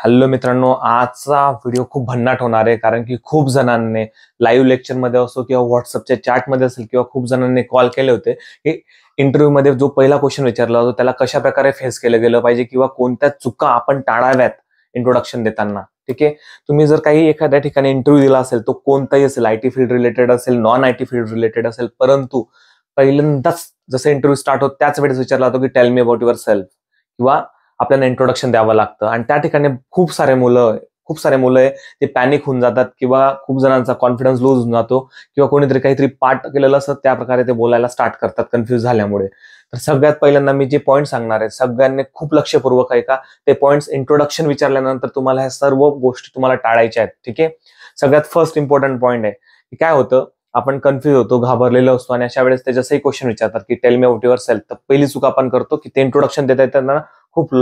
Hello मित्रांनो, आजचा video खूप भन्नाट होणार आहे कारण की खूप जणांनी लाईव्ह लेक्चरमध्ये असो किंवा व्हॉट्सअपच्या चॅटमध्ये असेल किंवा खूप जणांनी कॉल केले होते की इंटरव्ह्यूमध्ये जो पहिला क्वेश्चन विचारला होता त्याला कशा प्रकारे फेस केलं गेलं पाहिजे किंवा कोणत्या चुका आपण टाळाव्यात इंट्रोडक्शन देताना. ठीक आहे, तुम्ही जर काही एखाद्या ठिकाणी इंटरव्ह्यू दिला असेल तो कोणताही असेल, आयटी फील्ड रिलेटेड असेल, नॉन आयटी फील्ड रिलेटेड असेल, परंतु पहिल्यांदाच जसं इंटरव्ह्यू स्टार्ट होत त्याच वेळेस विचारला होता की tell me about your self किंवा आपल्याला इंट्रोडक्शन द्यावं लागतं आणि त्या ठिकाणी खूप सारे मुलं आहे ते पॅनिक होऊन जातात किंवा खूप जणांचा कॉन्फिडन्स लूज होऊन जातो किंवा कोणीतरी काहीतरी पाठ केलेलं असतं त्या प्रकारे ते बोलायला स्टार्ट करतात कन्फ्युज झाल्यामुळे. तर सगळ्यात पहिल्यांदा मी जे पॉईंट सांगणार आहे सगळ्यांनी खूप लक्षपूर्वक ऐका. ते पॉईंट्स इंट्रोडक्शन विचारल्यानंतर तुम्हाला ह्या सर्व गोष्टी तुम्हाला टाळायच्या आहेत. ठीक आहे, सगळ्यात फर्स्ट इम्पॉर्टंट पॉईंट आहे की काय होतं, आपण कन्फ्युज होतो, घाबरलेलो असतो आणि अशा वेळेस ते जसंही क्वेश्चन विचारतात की tell me about your self, तर पहिली चूक आपण करतो की ते इंट्रोडक्शन देता येताना खूप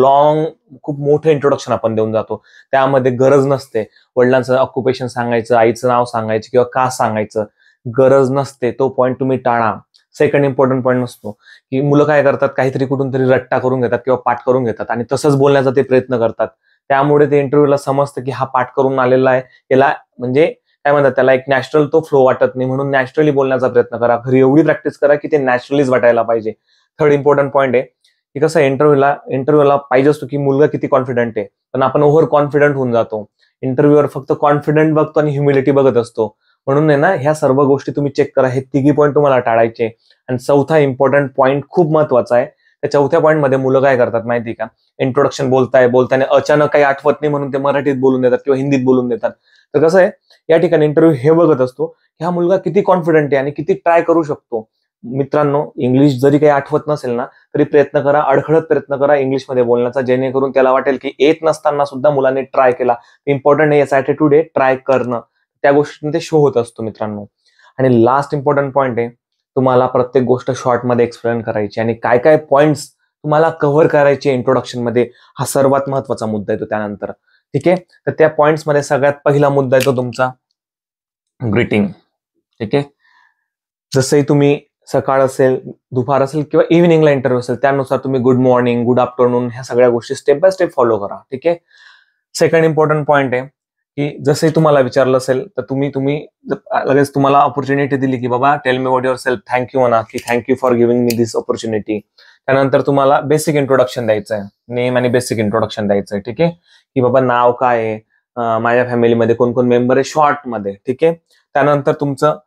मोठं इंट्रोडक्शन आपण देऊन जातो. त्यामध्ये गरज नसते वडिलांचं ऑक्युपेशन सांगायचं, आईचं नाव सांगायचं किंवा का सांगायचं, गरज नसते. तो पॉईंट तुम्ही टाळा. सेकंड इम्पॉर्टंट पॉईंट नसतो की मुलं काय करतात, काहीतरी कुठून तरी रट्टा करून घेतात किंवा पाठ करून घेतात आणि तसंच बोलण्याचा ते प्रयत्न करतात. त्यामुळे ते इंटरव्ह्यूला समजतं की हा पाठ करून आलेला आहे, याला म्हणजे काय म्हणतात त्याला एक नॅचरल तो फ्लो वाटत नाही, म्हणून नॅचरली बोलण्याचा प्रयत्न करा. घरी एवढी प्रॅक्टिस करा की ते नॅचरलीच वाटायला पाहिजे. थर्ड इम्पॉर्टंट पॉईंट आहे की कसं इंटरव्ह्यूला पाहिजे असतो की मुलगा किती कॉन्फिडंट आहे, पण आपण ओव्हर कॉन्फिडंट होऊन जातो. इंटरव्ह्यूवर फक्त कॉन्फिडंट बघतो आणि ह्युमिलिटी बघत असतो. म्हणून आहे ना, ह्या सर्व गोष्टी तुम्ही चेक करा. हे तिघी पॉईंट तुम्हाला टाळायचे. आणि चौथा इम्पॉर्टंट पॉईंट खूप महत्वाचा आहे. त्या चौथ्या पॉईंटमध्ये मुलं काय करतात माहिती का, इंट्रोडक्शन बोलताना अचानक काही आठवत नाही म्हणून ते मराठीत बोलून देतात किंवा हिंदीत बोलून देतात. तर कसं आहे, या ठिकाणी इंटरव्ह्यू हे बघत असतो की हा मुलगा किती कॉन्फिडंट आहे आणि किती ट्राय करू शकतो. मित्रांनो, इंग्लिश जरी काही आठवत नसेल ना तरी प्रयत्न करा, अडखळत प्रयत्न करा इंग्लिशमध्ये बोलण्याचा, जेणेकरून त्याला वाटेल की येत नसताना सुद्धा मुलांनी ट्राय केला. इम्पॉर्टंट आहे याचा ऍटिट्यूड आहे ट्राय करणं, त्या गोष्टीने ते शो होत असतो मित्रांनो. आणि लास्ट इम्पॉर्टंट पॉईंट आहे, तुम्हाला प्रत्येक गोष्ट शॉर्टमध्ये एक्सप्लेन करायची आणि काय काय पॉईंट्स तुम्हाला कव्हर करायचे इंट्रोडक्शन मध्ये, हा सर्वात महत्वाचा मुद्दा येतो त्यानंतर. ठीक आहे, तर त्या पॉईंट्स मध्ये सगळ्यात पहिला मुद्दा येतो तुमचा ग्रीटिंग. ठीक आहे, जसंही तुम्ही सकाळ असेल, दुपार असेल किंवा इव्हिनिंगला इंटरव्ह्यू असेल त्यानुसार तुम्ही गुड मॉर्निंग, गुड आफ्टरनून ह्या सगळ्या गोष्टी स्टेप बाय स्टेप फॉलो करा. ठीक आहे, सेकंड इम्पॉर्टंट पॉईंट आहे की जसंही तुम्हाला विचारलं असेल तर तुम्ही लगेच तुम्हाला ऑपॉर्च्युनिटी दिली की बाबा tell me about your self, thank you म्हणा की thank you for giving me this opportunity. त्यानंतर तुम्हाला बेसिक इंट्रोडक्शन द्यायचं आहे, नेम आणि बेसिक इंट्रोडक्शन द्यायचं आहे. ठीक आहे, की बाबा नाव काय आहे, माझ्या फॅमिलीमध्ये कोण कोण मेंबर आहे शॉर्ट मध्ये. ठीक आहे, त्यानंतर तुमचं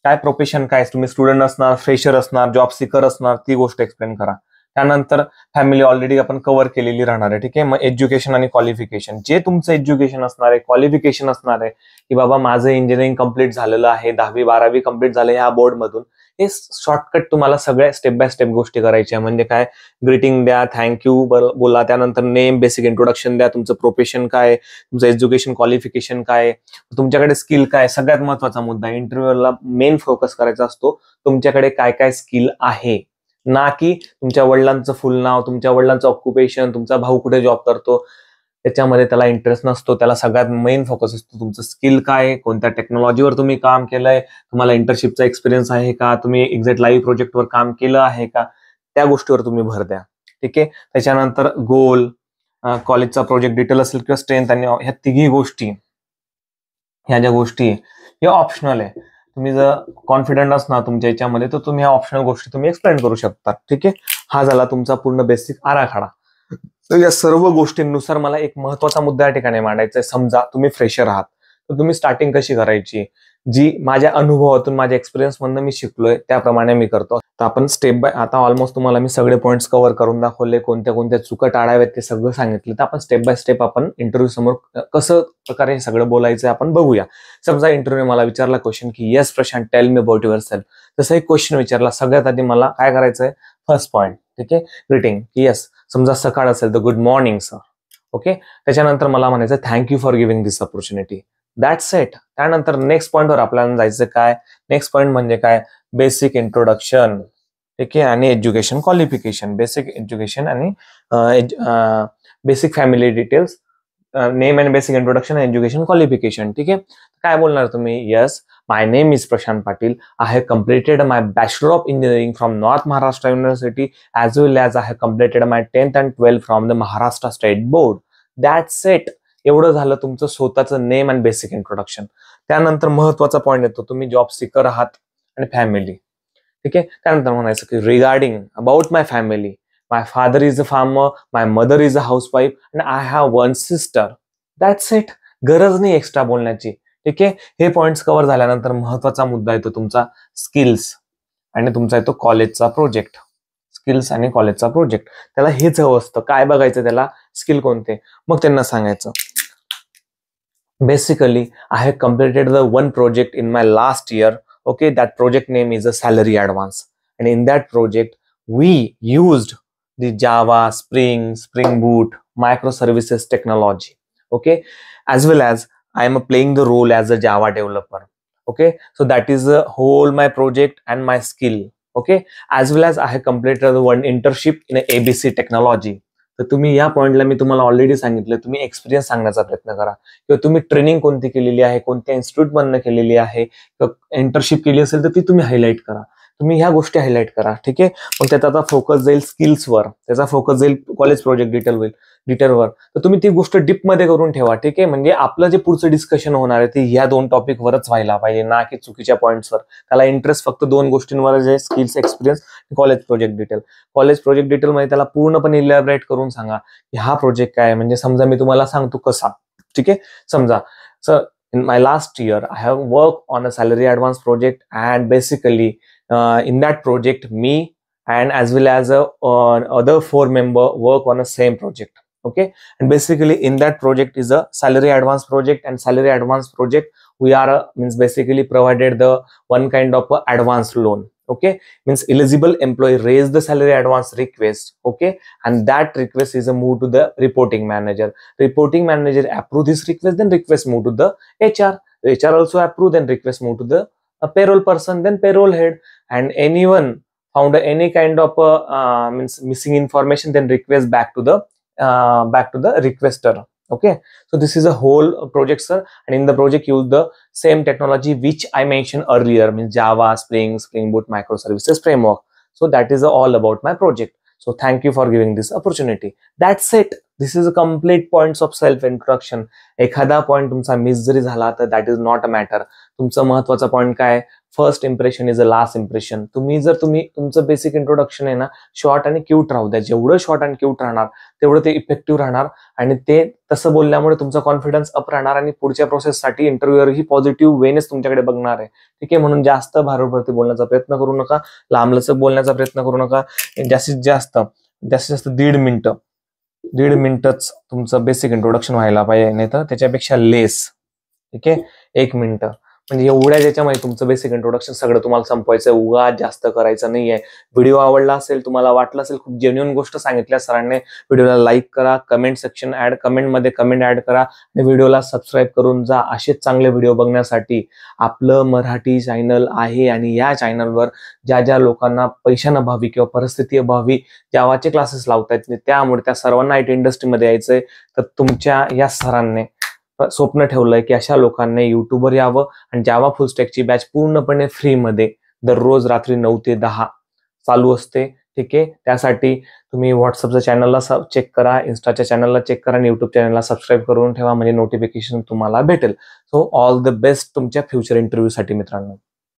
काय प्रोफेशन काय, तुम्ही स्टुडंट असणार, फ्रेशर असणार, जॉब सिकर असणार, ती गोष्ट एक्सप्लेन करा. त्यानंतर फॅमिली ऑलरेडी आपण कव्हर केलेली राहणार आहे. ठीक आहे, मग एज्युकेशन आणि क्वालिफिकेशन, जे तुमचं एज्युकेशन असणार आहे, क्वालिफिकेशन असणार आहे की बाबा माझं इंजिनिअरिंग कम्प्लीट झालेलं आहे, 10वी 12वी कम्प्लीट झालं ह्या बोर्डमधून, हे शॉर्टकट तुम्हाला सगळ्या स्टेप बाय स्टेप गोष्टी करायच्या. म्हणजे काय, ग्रीटिंग द्या, थँक्यू बोला, त्यानंतर नेम, बेसिक इंट्रोडक्शन द्या, तुमचं प्रोफेशन काय, तुमचं एज्युकेशन क्वालिफिकेशन काय, तुमच्याकडे स्किल काय. सगळ्यात महत्वाचा मुद्दा, इंटरव्ह्यूला मेन फोकस करायचा असतो तुमच्याकडे काय काय स्किल आहे, ना की तुमच्या वडिलांचं फुल नाव, तुमच्या वडिलांचं ऑक्युपेशन, तुमचा भाऊ कुठे जॉब करतो, त्याच्यामध्ये त्याला इंटरेस्ट नसतो. त्याला सगळ्यात मेन फोकस असतो तुमचं स्किल काय, कोणत्या टेक्नॉलॉजीवर तुम्ही काम केलंय, तुम्हाला इंटर्नशिपचा एक्सपिरियन्स आहे का, तुम्ही एक्झॅक्ट लाईव्ह प्रोजेक्टवर काम केलं आहे का, त्या गोष्टीवर तुम्ही भर द्या. ठीक आहे, त्याच्यानंतर गोल, कॉलेजचा प्रोजेक्ट डिटेल असेल किंवा स्ट्रेंथ, आणि ह्या तिघी गोष्टी, ह्या ज्या गोष्टी हे ऑप्शनल आहे. तुम्ही जर कॉन्फिडंट असणार तुमच्या याच्यामध्ये तर तुम्ही ह्या ऑप्शनल गोष्टी तुम्ही एक्सप्लेन करू शकता. ठीक आहे, हा झाला तुमचा पूर्ण बेसिक आराखडा. तर या सर्व गोष्टींनुसार मला एक महत्वाचा मुद्दा या ठिकाणी मांडायचा आहे. समजा तुम्ही फ्रेशर आहात तर तुम्ही स्टार्टिंग कशी करायची, जी माझ्या अनुभवातून, माझ्या एक्सपिरियन्स मधून मी शिकलोय त्याप्रमाणे मी करतो. तर आपण स्टेप बाय, आता ऑलमोस्ट तुम्हाला मी सगळे पॉईंट्स कव्हर करून दाखवले, कोणत्या कोणत्या चुका टाळाव्यात ते सगळं सांगितलं. तर आपण स्टेप बाय स्टेप आपण इंटरव्ह्यू समोर कसं प्रकारे हे सगळं बोलायचं आपण बघूया. समजा इंटरव्ह्यू मला विचारला क्वेश्चन की yes Prashant tell me about your self, तसा एक क्वेश्चन विचारला, सगळ्यात आधी मला काय करायचंय, फर्स्ट पॉईंट. ठीक आहे, ग्रीटिंग, येस, समजा सकाळ असेल तर गुड मॉर्निंग सर. ओके, त्याच्यानंतर मला म्हणायचं thank you for giving this opportunity. That's it. त्यानंतर नेक्स्ट पॉईंटवर आपल्याला जायचं काय, नेक्स्ट पॉईंट म्हणजे काय, बेसिक इंट्रोडक्शन. ठीक आहे, आणि एज्युकेशन क्वालिफिकेशन, बेसिक एज्युकेशन आणि basic family details, name and basic introduction, education qualification. ठीक आहे, काय बोलणार तुम्ही, yes my name is Prashant Patil, I have completed my bachelor of engineering from North Maharashtra University as well as I have completed my 10th and 12th from the Maharashtra State Board. That's it. एवढं झालं तुमचं स्वतःचं name and basic introduction. त्यानंतर महत्वाचा point येतो, तुम्ही job seeker आहात आणि फॅमिली. ठीक आहे. त्यानंतर म्हणायचं की regarding about my family, my father is a farmer, my mother is a housewife and I have one sister. That's it. गरज नाही एक्स्ट्रा बोलण्याची. ठीक आहे. हे पॉइंट्स कव्हर झाल्यानंतर महत्वाचा मुद्दा येतो तुमचा स्किल्स आणि तुमचा येतो कॉलेजचा प्रोजेक्ट. स्किल्स आणि कॉलेजचा प्रोजेक्ट, त्याला हेच हवं असतं. काय बघायचं त्याला, स्किल कोणते. मग त्यांना सांगायचं basically I have completed the one project in my last year. Okay, that project name is a salary advance, and in that project we used the Java, Spring Boot, microservices technology. Okay, as well as I am playing the role as a Java developer. Okay, so that is the whole my project and my skill. Okay, as well as I have completed one internship in ABC technology. तर तुम्ही या पॉइंटला मी तुम्हाला already सांगितलं, तुम्ही experience सांगण्याचा प्रयत्न करा, किंवा तुम्ही ट्रेनिंग कोणती केलेली आहे, कोणत्या इन्स्टिट्यूट मधनं केलेली आहे, इंटर्नशिप केली असेल तर ती तुम्ही हायलाइट करा. तुम्ही ह्या गोष्टी हायलाइट करा. ठीक आहे. मग त्याचा फोकस जाईल स्किल्सवर, त्याचा फोकस जाईल कॉलेज प्रोजेक्ट डिटेलवर. तर तुम्ही ती गोष्ट डीप मध्ये करून ठेवा. ठीक आहे. म्हणजे आपलं जे पुढचं डिस्कशन होणार आहे ते ह्या दोन टॉपिकवरच व्हायला पाहिजे, ना की चुकीच्या पॉईंट्सवर. त्याला इंटरेस्ट फक्त दोन गोष्टींवर आहे, skills, experience, college project detail. College project detail मध्ये त्याला पूर्णपणे इलॅबरेट करून सांगा की हा प्रोजेक्ट काय आहे. म्हणजे समजा मी तुम्हाला सांगतो कसा. ठीक आहे. समजा sir, in my last year I have worked on a salary advance project, and basically in that project me and as well as other 4 member work on a same project. Okay, and basically in that project is a salary advance project, and salary advance project we are means basically provided the one kind of a advance loan. Okay, means eligible employee raise the salary advance request. Okay, and that request is a move to the reporting manager. Reporting manager approve this request, then request move to the HR. HR also approve, then request move to the payroll person, then payroll head, and anyone found any kind of means missing information, then request back to the requester. Okay, so this is a whole project, sir, and in the project use the same technology which I mentioned earlier, means Java, Spring Boot, microservices framework. So that is all about my project. So thank you for giving this opportunity. That's it. This is a complete points of self introduction. एखादा point तुमचा miss जरी झाला तर that is not a matter. तुमचं महत्वाचा point काय, first impression is a last impression. तुम्ही तुमचं बेसिक इंट्रोडक्शन आहे ना, शॉर्ट आणि क्यूट राहू द्या. जेवढं शॉर्ट आणि क्यूट राहणार तेवढं ते इफेक्टिव्ह राहणार, आणि ते तसं बोलल्यामुळे तुमचा कॉन्फिडन्स अप राहणार, आणि पुढच्या प्रोसेससाठी इंटरव्ह्यूअरही पॉझिटिव्ह वेनेच तुमच्याकडे बघणार आहे. ठीक आहे. म्हणून जास्त भारूभरती बोलण्याचा प्रयत्न करू नका, लांबलचक बोलण्याचा प्रयत्न करू नका. जास्तीत जास्त 1.5 मिनिटच तुमचं बेसिक इंट्रोडक्शन व्हायला पाहिजे, नाही तर त्याच्यापेक्षा लेस. ठीक आहे. 1 मिनिट म्हणजे एवढ्या ज्याच्यामध्ये तुमचं बेसिक इंट्रोडक्शन सगळं तुम्हाला संपवायचं, उगाच जास्त करायचं नाहीये. व्हिडिओ आवडला असेल, तुम्हाला वाटलं असेल खूप जेन्युइन गोष्ट सांगितल्या सरांनी, व्हिडिओला लाईक करा, कमेंट सेक्शन कमेंटमध्ये कमेंट ऍड करा, आणि व्हिडिओला सबस्क्राईब करून जा. असेच चांगले व्हिडिओ बघण्यासाठी आपलं मराठी चॅनल आहे, आणि या चॅनलवर ज्या लोकांना पैशांअभावी किंवा परिस्थिती अभावी जावाचे क्लासेस लावतायत, त्यामुळे त्या सर्वांना IT इंडस्ट्रीमध्ये यायचंय, तर तुमच्या या सरांनी स्वप्न ठेवलंय की अशा लोकांनी युट्यूबवर यावं, आणि जावा फुल स्टॅकची बॅच पूर्णपणे फ्री मध्ये दररोज रात्री 9 ते 10 चालू असते. ठीक आहे. त्यासाठी तुम्ही व्हॉट्सअपच्या चॅनलला चेक करा, इन्स्टाच्या चॅनलला चेक करा, आणि युट्यूब चॅनलला सबस्क्राईब करून ठेवा, म्हणजे नोटिफिकेशन तुम्हाला भेटेल. सो ऑल द बेस्ट तुमच्या फ्युचर इंटरव्ह्यू साठी मित्रांनो.